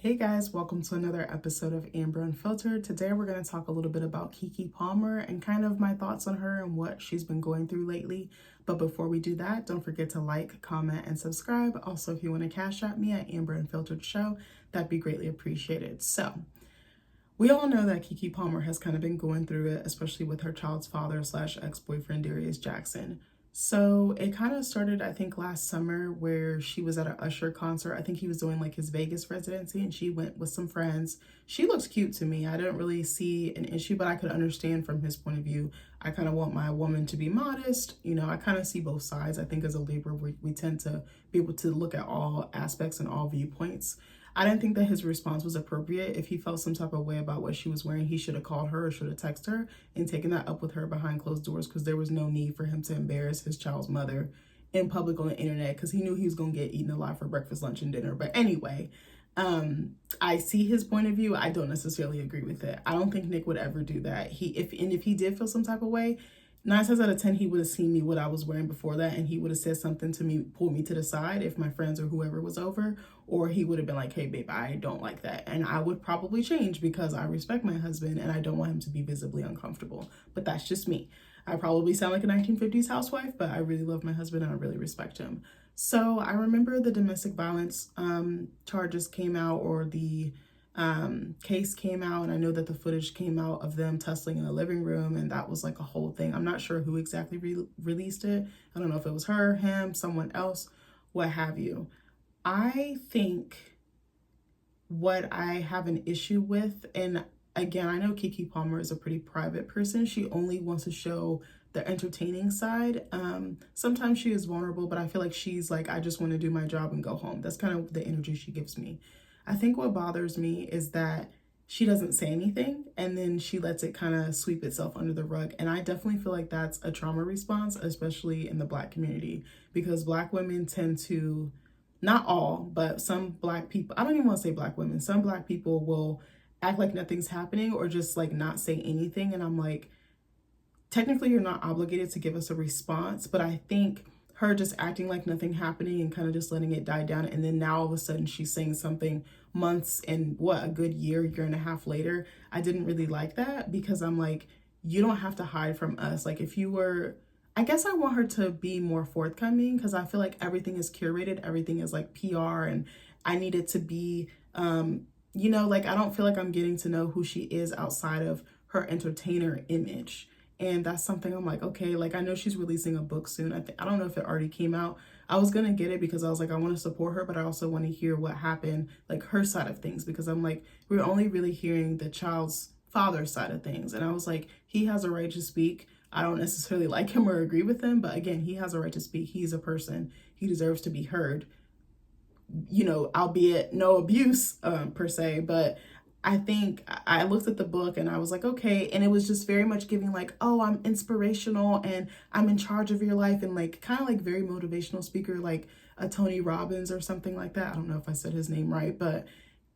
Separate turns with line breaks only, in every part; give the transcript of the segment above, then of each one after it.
Hey guys, welcome to another episode of Amber Unfiltered. Today we're going to talk a little bit about Keke Palmer and kind of my thoughts on her and what she's been going through lately. But before we do that, don't forget to like, comment, and subscribe. Also, if you want to cash at me at Amber Unfiltered Show, that'd be greatly appreciated. So, we all know that Keke Palmer has kind of been going through it, especially with her child's father slash ex-boyfriend Darius Jackson. So it kind of started, I think, last summer where she was at an Usher concert. I think he was doing like his Vegas residency and she went with some friends. She looks cute to me. I didn't really see an issue, but I could understand from his point of view. I kind of want my woman to be modest. You know, I kind of see both sides. I think as a Libra, we tend to be able to look at all aspects and all viewpoints. I didn't think that his response was appropriate. If he felt some type of way about what she was wearing, he should have called her or should have texted her and taken that up with her behind closed doors, because there was no need for him to embarrass his child's mother in public on the internet, because he knew he was going to get eaten alive for breakfast, lunch, and dinner. But anyway, I see his point of view. I don't necessarily agree with it. I don't think Nick would ever do that. If he did feel some type of way, 9 times out of 10, he would have seen me what I was wearing before that, and he would have said something to me, pulled me to the side if my friends or whoever was over, or he would have been like, hey, babe, I don't like that. And I would probably change because I respect my husband and I don't want him to be visibly uncomfortable. But that's just me. I probably sound like a 1950s housewife, but I really love my husband and I really respect him. So I remember the domestic violence charges came out, or the case came out, and I know that the footage came out of them tussling in the living room, and that was like a whole thing. I'm not sure who exactly released it. I don't know if it was her, him, someone else, what have you. I think what I have an issue with, and again, I know Keke Palmer is a pretty private person. She only wants to show the entertaining side. Sometimes she is vulnerable, but I feel like she's like, I just want to do my job and go home. That's kind of the energy she gives me. I think what bothers me is that she doesn't say anything and then she lets it kind of sweep itself under the rug. And I definitely feel like that's a trauma response, especially in the Black community, because Black women tend to, not all, but some Black people, I don't even want to say Black women, some Black people will act like nothing's happening or just like not say anything. And I'm like, technically you're not obligated to give us a response, but I think her just acting like nothing happening and kind of just letting it die down, and then now all of a sudden she's saying something months and a good year and a half later, I didn't really like that, because I'm like, you don't have to hide from us. Like, if you were, I guess I want her to be more forthcoming, because I feel like everything is curated, everything is like PR, and I need it to be like, I don't feel like I'm getting to know who she is outside of her entertainer image. And that's something I'm like, okay, like, I know she's releasing a book soon. I don't know if it already came out. I was going to get it because I was like, I want to support her, but I also want to hear what happened, like her side of things, because I'm like, we're only really hearing the child's father's side of things. And I was like, he has a right to speak. I don't necessarily like him or agree with him, but again, he has a right to speak. He's a person. He deserves to be heard, albeit no abuse per se, but I think I looked at the book and I was like, okay. And it was just very much giving like, oh, I'm inspirational and I'm in charge of your life, and like kind of like very motivational speaker, like a Tony Robbins or something like that. I don't know if I said his name right, but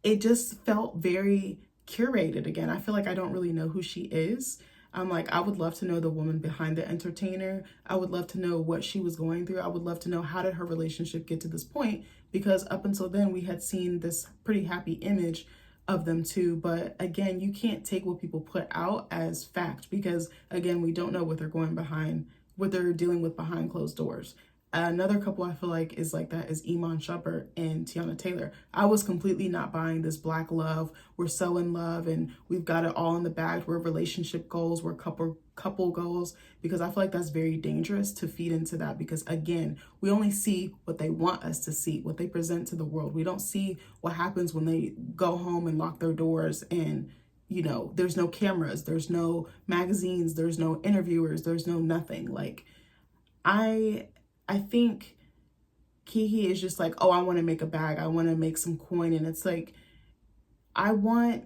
it just felt very curated. Again, I feel like I don't really know who she is. I'm like, I would love to know the woman behind the entertainer. I would love to know what she was going through. I would love to know, how did her relationship get to this point? Because up until then, we had seen this pretty happy image of them too. But again, you can't take what people put out as fact, because again, we don't know what they're dealing with behind closed doors. Another couple I feel like is like that is Iman Shumpert and Tiana Taylor. I was completely not buying this Black love. We're so in love and we've got it all in the bag. We're relationship goals, we're couple goals, because I feel like that's very dangerous to feed into that, because again, we only see what they want us to see, what they present to the world. We don't see what happens when they go home and lock their doors and there's no cameras, there's no magazines, there's no interviewers, there's no nothing. Like, I think Keke is just like, oh, I want to make a bag, I want to make some coin, and it's like, I want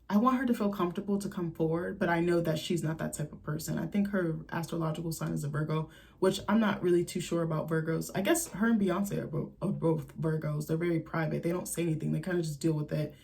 her to feel comfortable to come forward, but I know that she's not that type of person. I think her astrological sign is a Virgo, which I'm not really too sure about Virgos. I guess her and Beyonce are both Virgos. They're very private. They don't say anything. They kind of just deal with it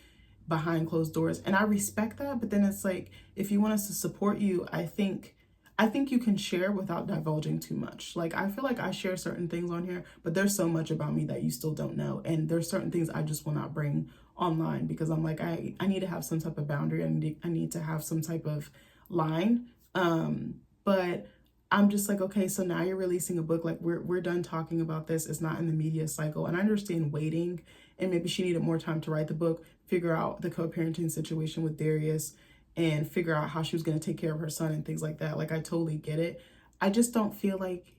behind closed doors. And I respect that, but then it's like, if you want us to support you, I think I think you can share without divulging too much. Like, I feel like I share certain things on here, but there's so much about me that you still don't know. And there's certain things I just will not bring online because I'm like, I need to have some type of boundary. I need to have some type of line. But I'm just like, okay, so now you're releasing a book. Like, we're done talking about this. It's not in the media cycle. And I understand waiting, and maybe she needed more time to write the book, figure out the co-parenting situation with Darius, and figure out how she was going to take care of her son and things like that. Like, I totally get it. I just don't feel like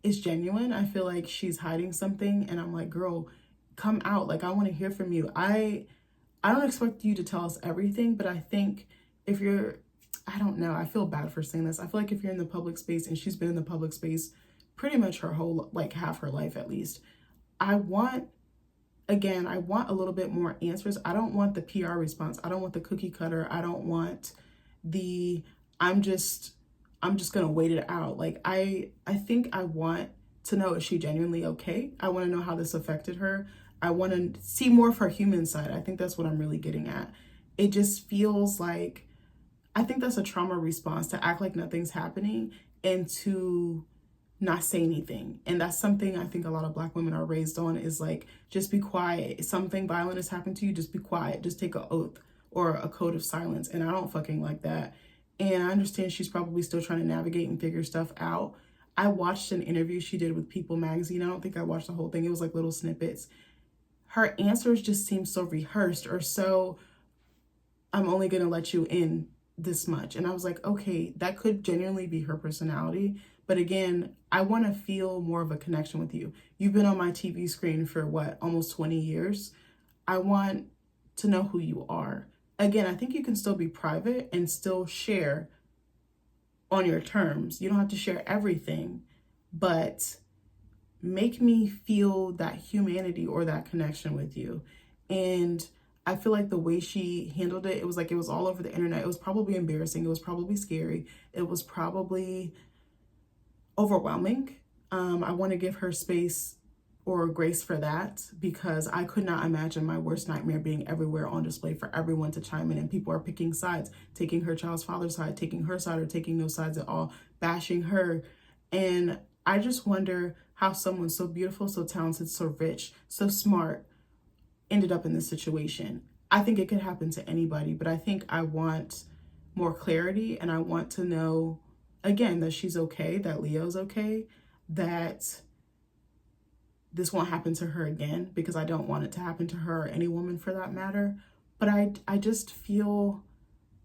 it's genuine. I feel like she's hiding something, and I'm like, girl, come out. Like, I want to hear from you. I don't expect you to tell us everything, but I think if you're, I don't know, I feel bad for saying this. I feel like if you're in the public space, and she's been in the public space pretty much her whole, like half her life at least, I want a little bit more answers. I don't want the PR response. I don't want the cookie cutter. I don't want the, I'm just going to wait it out. Like, I think I want to know, is she genuinely okay? I want to know how this affected her. I want to see more of her human side. I think that's what I'm really getting at. It just feels like, I think that's a trauma response, to act like nothing's happening and to not say anything. And that's something I think a lot of Black women are raised on, is like, just be quiet. If something violent has happened to you, just be quiet. Just take an oath or a code of silence. And I don't fucking like that. And I understand she's probably still trying to navigate and figure stuff out. I watched an interview she did with People magazine. I don't think I watched the whole thing. It was like little snippets. Her answers just seem so rehearsed, or so, I'm only going to let you in this much. And I was like, okay, that could genuinely be her personality. But again, I want to feel more of a connection with you. You've been on my TV screen for what, almost 20 years. I want to know who you are. Again, I think you can still be private and still share on your terms. You don't have to share everything, but make me feel that humanity or that connection with you. And I feel like the way she handled it, it was like, it was all over the internet. It was probably embarrassing. It was probably scary. It was probably overwhelming. I want to give her space or grace for that, because I could not imagine my worst nightmare being everywhere on display for everyone to chime in, and people are picking sides, taking her child's father's side, taking her side, or taking no sides at all, bashing her. And I just wonder how someone so beautiful, so talented, so rich, so smart ended up in this situation. I think it could happen to anybody, but I think I want more clarity, and I want to know, again, that she's okay, that Leo's okay, that this won't happen to her again, because I don't want it to happen to her or any woman for that matter. But I just feel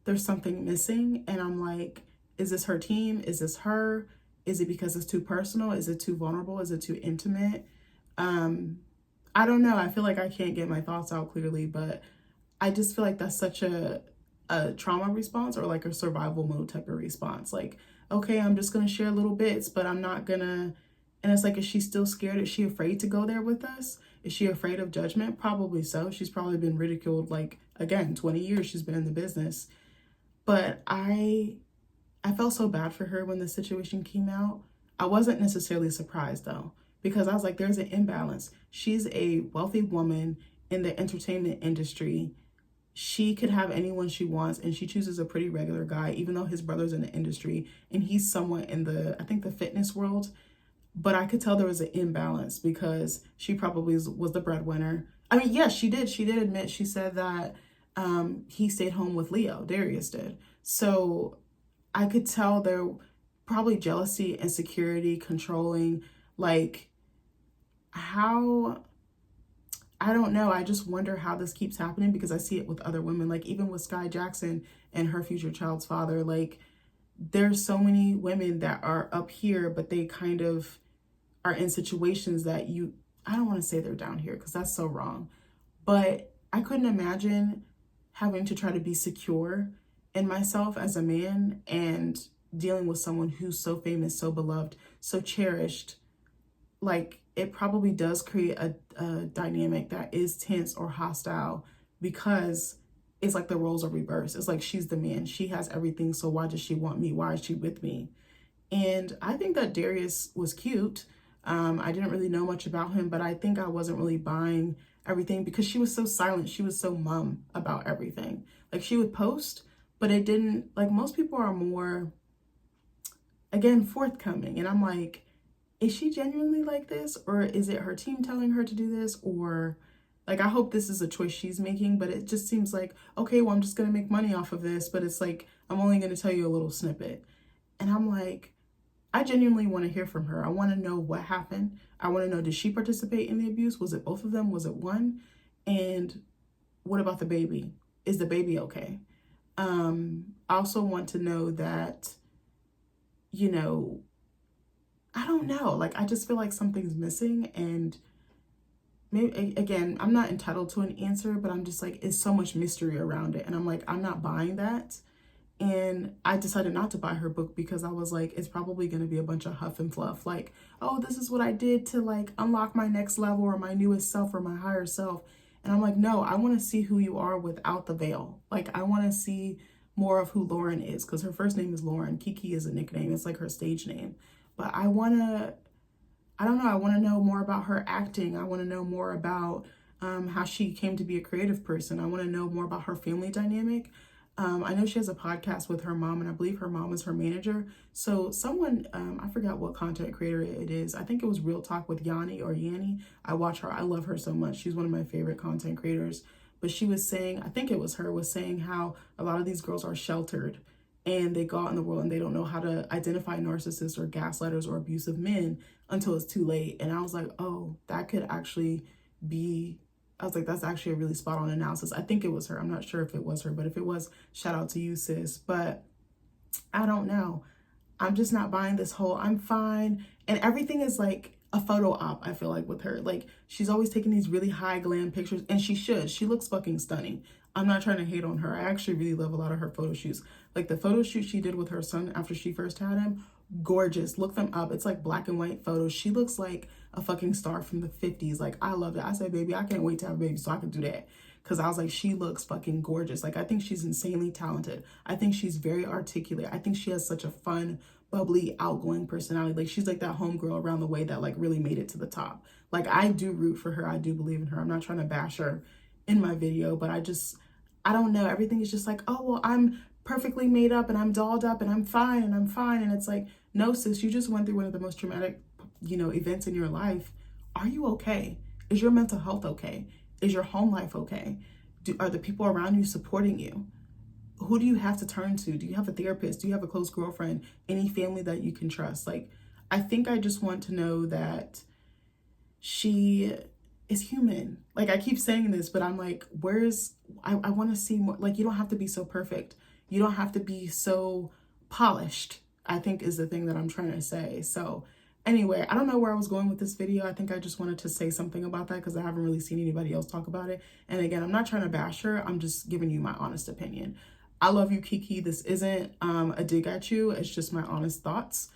there's something missing, and I'm like, is this her team? Is this her? Is it because it's too personal? Is it too vulnerable? Is it too intimate? I don't know. I feel like I can't get my thoughts out clearly, but I just feel like that's such a trauma response, or like a survival mode type of response. Like, okay, I'm just going to share little bits, but I'm not going to. And it's like, is she still scared? Is she afraid to go there with us? Is she afraid of judgment? Probably so. She's probably been ridiculed, like, again, 20 years she's been in the business. But I felt so bad for her when the situation came out. I wasn't necessarily surprised though, because I was like, there's an imbalance. She's a wealthy woman in the entertainment industry. She could have anyone she wants, and she chooses a pretty regular guy, even though his brother's in the industry and he's somewhat in the, I think, the fitness world. But I could tell there was an imbalance, because she probably was the breadwinner. I mean, yes, she did. She did admit, she said that he stayed home with Leo, Darius did. So I could tell there probably jealousy, insecurity, controlling, like how, I don't know. I just wonder how this keeps happening, because I see it with other women, like even with Sky Jackson and her future child's father. Like, there's so many women that are up here, but they kind of are in situations that I don't want to say they're down here, because that's so wrong. But I couldn't imagine having to try to be secure in myself as a man and dealing with someone who's so famous, so beloved, so cherished. Like, it probably does create a dynamic that is tense or hostile, because it's like the roles are reversed. It's like, she's the man, she has everything, so why does she want me? Why is she with me? And I think that Darius was cute. I didn't really know much about him, but I think I wasn't really buying everything, because she was so silent. She was so mum about everything. Like, she would post, but it didn't, like, most people are more again, forthcoming. And I'm like, is she genuinely like this? Or is it her team telling her to do this? Or like, I hope this is a choice she's making, but it just seems like, okay, well, I'm just going to make money off of this. But it's like, I'm only going to tell you a little snippet. And I'm like, I genuinely want to hear from her. I want to know what happened. I want to know, did she participate in the abuse? Was it both of them? Was it one? And what about the baby? Is the baby okay? I also want to know that, you know, I don't know. Like, I just feel like something's missing. And maybe, again, I'm not entitled to an answer, but I'm just like, it's so much mystery around it. And I'm like, I'm not buying that. And I decided not to buy her book because I was like, it's probably going to be a bunch of huff and fluff. Like, oh, this is what I did to like unlock my next level or my newest self or my higher self. And I'm like, no, I want to see who you are without the veil. Like, I want to see more of who Lauren is, because her first name is Lauren. Keke is a nickname. It's like her stage name. But I want to, I don't know, I want to know more about her acting. I want to know more about how she came to be a creative person. I want to know more about her family dynamic. I know she has a podcast with her mom, and I believe her mom is her manager. So someone, I forgot what content creator it is. I think it was Real Talk with Yanni or Yanni. I watch her. I love her so much. She's one of my favorite content creators. But she was saying, I think it was her, was saying how a lot of these girls are sheltered and they go out in the world and they don't know how to identify narcissists or gaslighters or abusive men until it's too late. And I was like, oh, that could actually be, I was like, that's actually a really spot on analysis. I think it was her. I'm not sure if it was her, but if it was, shout out to you, sis. But I don't know. I'm just not buying this whole I'm fine. And everything is like a photo op, I feel like, with her. Like, she's always taking these really high glam pictures, and she should. She looks fucking stunning. I'm not trying to hate on her. I actually really love a lot of her photo shoots. Like the photo shoot she did with her son after she first had him, gorgeous. Look them up. It's like black and white photos. She looks like a fucking star from the 50s. Like, I love it. I said, baby, I can't wait to have a baby so I can do that. Because I was like, she looks fucking gorgeous. Like, I think she's insanely talented. I think she's very articulate. I think she has such a fun, bubbly, outgoing personality. Like, she's like that homegirl around the way that like really made it to the top. Like, I do root for her. I do believe in her. I'm not trying to bash her in my video, but I don't know. Everything is just like, oh, well, I'm perfectly made up and I'm dolled up and I'm fine and I'm fine. And it's like, no, sis, you just went through one of the most traumatic, events in your life. Are you okay? Is your mental health okay? Is your home life okay? Are the people around you supporting you? Who do you have to turn to? Do you have a therapist? Do you have a close girlfriend? Any family that you can trust? Like, I think I just want to know that she is human. Like, I keep saying this, but I'm like, I want to see more. Like, you don't have to be so perfect. You don't have to be so polished, I think is the thing that I'm trying to say. So anyway, I don't know where I was going with this video. I think I just wanted to say something about that because I haven't really seen anybody else talk about it. And again, I'm not trying to bash her. I'm just giving you my honest opinion. I love you, Keke. This isn't a dig at you. It's just my honest thoughts.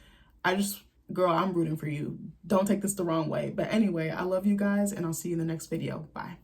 Girl, I'm rooting for you. Don't take this the wrong way. But anyway, I love you guys, and I'll see you in the next video. Bye.